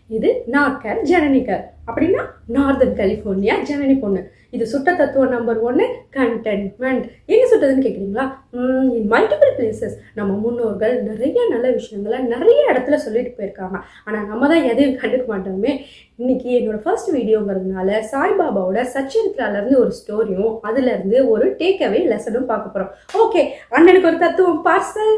இது நார்கல் ஜனனிகர் அப்படின்னா நார்தன் கலிஃபோர்னியா ஜனனி பொண்ணு. இது சுட்ட தத்துவம் நம்பர் 1 கண்டென்ட்மெண்ட். எங்க சுட்டதுன்னு கேட்குறீங்களா? In multiple places. நம்ம முன்னோர்கள் நிறைய நல்ல விஷயங்களை நிறைய இடத்துல சொல்லிட்டு போயிருக்காங்க. ஆனால் நம்ம தான் எதையும் கண்டுக்க மாட்டோமே. இன்னைக்கு என்னோட ஃபர்ஸ்ட் வீடியோங்கிறதுனால சாய்பாபாவோட சச்சரித்திராலேருந்து ஒரு ஸ்டோரியும் அதுலேருந்து ஒரு டேக்அவே லெசனும் பார்க்க போகிறோம். ஓகே, அண்ணனுக்கு ஒரு தத்துவம் பார்சல்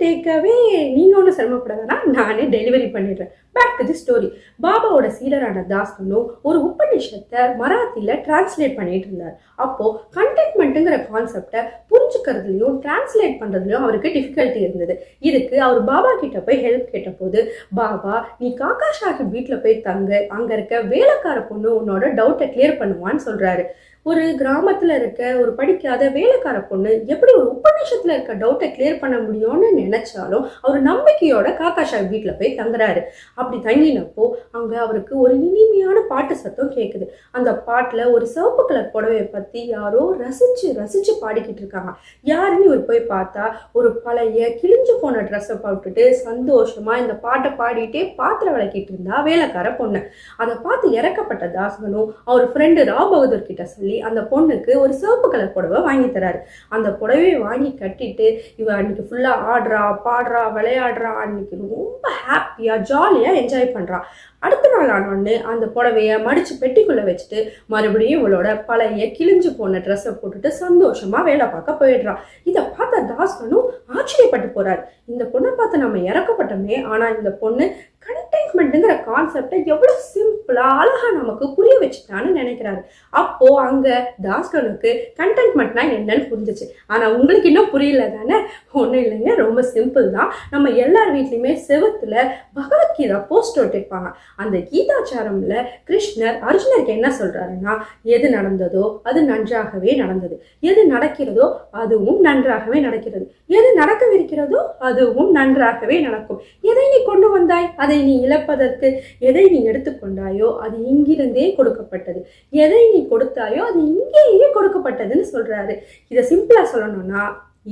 டேக்அவே. நீங்கள் ஒன்றும் சிரமப்பட வேணாம், நானே டெலிவரி பண்ணிடுறேன். Back to the story. பாபாவோட சீடரான தாஸ்கனு ஒரு உபநிஷத்தை மராத்தியில் டிரான்ஸ்லேட் பண்ணிட்டு இருந்தார். அப்போது கண்டென்ட்மெண்ட்டுங்கிற கான்செப்டை புரிஞ்சுக்கிறதுலையும் டிரான்ஸ்லேட் பண்ணுறதுலையும் அவருக்கு டிஃபிகல்ட்டி இருந்தது. இதுக்கு அவர் பாபா கிட்ட போய் ஹெல்ப் கேட்ட போது, பாபா நீ காக்கா சாஹிப் வீட்டில் போய் தங்க, அங்கே இருக்க வேலைக்கார பொண்ணு உன்னோட டவுட்டை கிளியர் பண்ணுவான்னு சொல்கிறாரு. ஒரு கிராமத்தில் இருக்க ஒரு படிக்காத வேலைக்கார பொண்ணு எப்படி ஒரு உபநிஷத்தில் இருக்க டவுட்டை கிளியர் பண்ண முடியும்னு நினைச்சாலும் அவர் நம்பிக்கையோட காக்கா சாஹிப் வீட்டில் போய் தங்குறாரு. அப்படி தங்கினப்போ அங்கே அவருக்கு ஒரு இனிமையான பாட்டு சத்தம் கேட்குது. அந்த பாட்டில் ஒரு சிவப்பு கலர் புடவையை பற்றி யாரோ ரசிச்சு பாடிக்கிட்டு இருக்காங்க. யாருன்னு இவர் போய் பார்த்தா ஒரு பழைய கிழிஞ்சு போன ட்ரெஸ்ஸை போட்டுட்டு சந்தோஷமா இந்த பாட்டை பாடிட்டே பாத்திரம் விளக்கிட்டு இருந்தா வேலைக்கார பொண்ணு. அதை பார்த்து இறக்கப்பட்ட தாஸ்கனும் அவர் ஃப்ரெண்டு ராவ் பகதூர் கிட்ட சொல்லி அந்த பொண்ணுக்கு ஒரு சிவப்பு கலர் புடவை வாங்கி தராரு. அந்த புடவையை வாங்கி கட்டிட்டு இவ அன்னைக்கு ஃபுல்லா ஆடுறா, பாடுறா, விளையாடுறா. அன்னைக்கு ரொம்ப ஹாப்பியா ஜாலியா என்ஜாய் பண்றா. அடுத்த நாள் ஆனோடனே அந்த புடவைய மடிச்சு பெட்டிக்குள்ள வச்சுட்டு மறுபடியும் இவளோட பழைய கிழிஞ்சு போன ட்ரெஸ்ஸை போட்டுட்டு சந்தோஷமா வேலை பார்க்க போயிடுறா. இதை பார்த்த தாஸ்கனும் ஆச்சரியப்பட்டு போறாரு. இந்த பொண்ணை பார்த்து நம்ம இறக்கப்பட்டோமே, ஆனா இந்த பொண்ணு கண்டென்ட்மெண்ட்டுங்கிற கான்செப்டை எவ்வளவு சிம்பிளா அழகா நமக்கு புரிய வச்சுட்டான்னு நினைக்கிறாரு. அப்போ அங்க தாஸ்கனுக்கு கண்டென்ட்மெண்ட்னா என்னன்னு புரிஞ்சிச்சு. ஆனா உங்களுக்கு இன்னும் புரியல தானே? ஒன்றும் இல்லைங்க, ரொம்ப சிம்பிள் தான். நம்ம எல்லார் வீட்லையுமே செவத்துல பகவத்கீதா போஸ்ட் ஒட்டிருப்பாங்க. அந்த கீதாச்சாரம்ல கிருஷ்ணர் அர்ஜுனருக்கு என்ன சொல்றாருன்னா, எது நடந்ததோ அது நன்றாகவே நடந்தது, எது நடக்கிறதோ அதுவும் நன்றாகவே நடக்கிறது, எது நடக்கவிருக்கிறதோ அதுவும் நன்றாகவே நடக்கும், எதை நீ கொண்டு வந்தாய் அதை நீ இழப்பதற்கு, எதை நீ எடுத்துக்கொண்டாயோ அது இங்கிருந்தே கொடுக்கப்பட்டது, எதை நீ கொடுத்தாயோ அது இங்கேயே கொடுக்கப்பட்டதுன்னு சொல்றாரு. இதை சிம்பிளா சொல்லணும்னா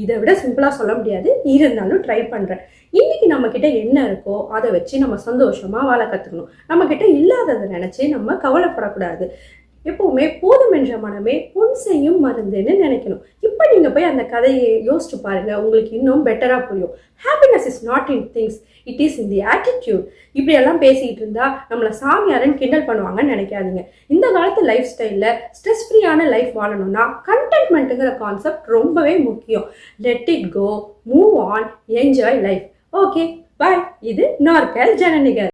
இதை விட சிம்பிளா சொல்ல முடியாது, இருந்தாலும் ட்ரை பண்றேன். இன்னைக்கு நம்ம கிட்ட என்ன இருக்கோ அதை வச்சு நம்ம சந்தோஷமா வாழ கத்துக்கணும். நம்ம கிட்ட இல்லாததை நினைச்சு நம்ம கவலைப்படக்கூடாது. எப்பவுமே போதும் என்ற மனமே பொன் செய்யும் மருந்துன்னு நினைக்கணும். இப்போ நீங்க போய் அந்த கதையை யோசிச்சு பாருங்க, உங்களுக்கு இன்னும் பெட்டரா புரியும். Happiness is not in things, it is in the attitude. இப்படி எல்லாம் பேசிக்கிட்டு இருந்தா நம்மளை சாமியாரன்னு கிண்டல் பண்ணுவாங்கன்னு நினைக்காதீங்க. இந்த காலத்து லைஃப் ஸ்டைலில் ஸ்ட்ரெஸ் ஃப்ரீயான லைஃப் வாழணும்னா கண்டென்ட்மெண்ட்டுங்கிற கான்செப்ட் ரொம்பவே முக்கியம். Let it go, move on, enjoy life. Okay, bye. இது நார்கல் ஜனனிகர்.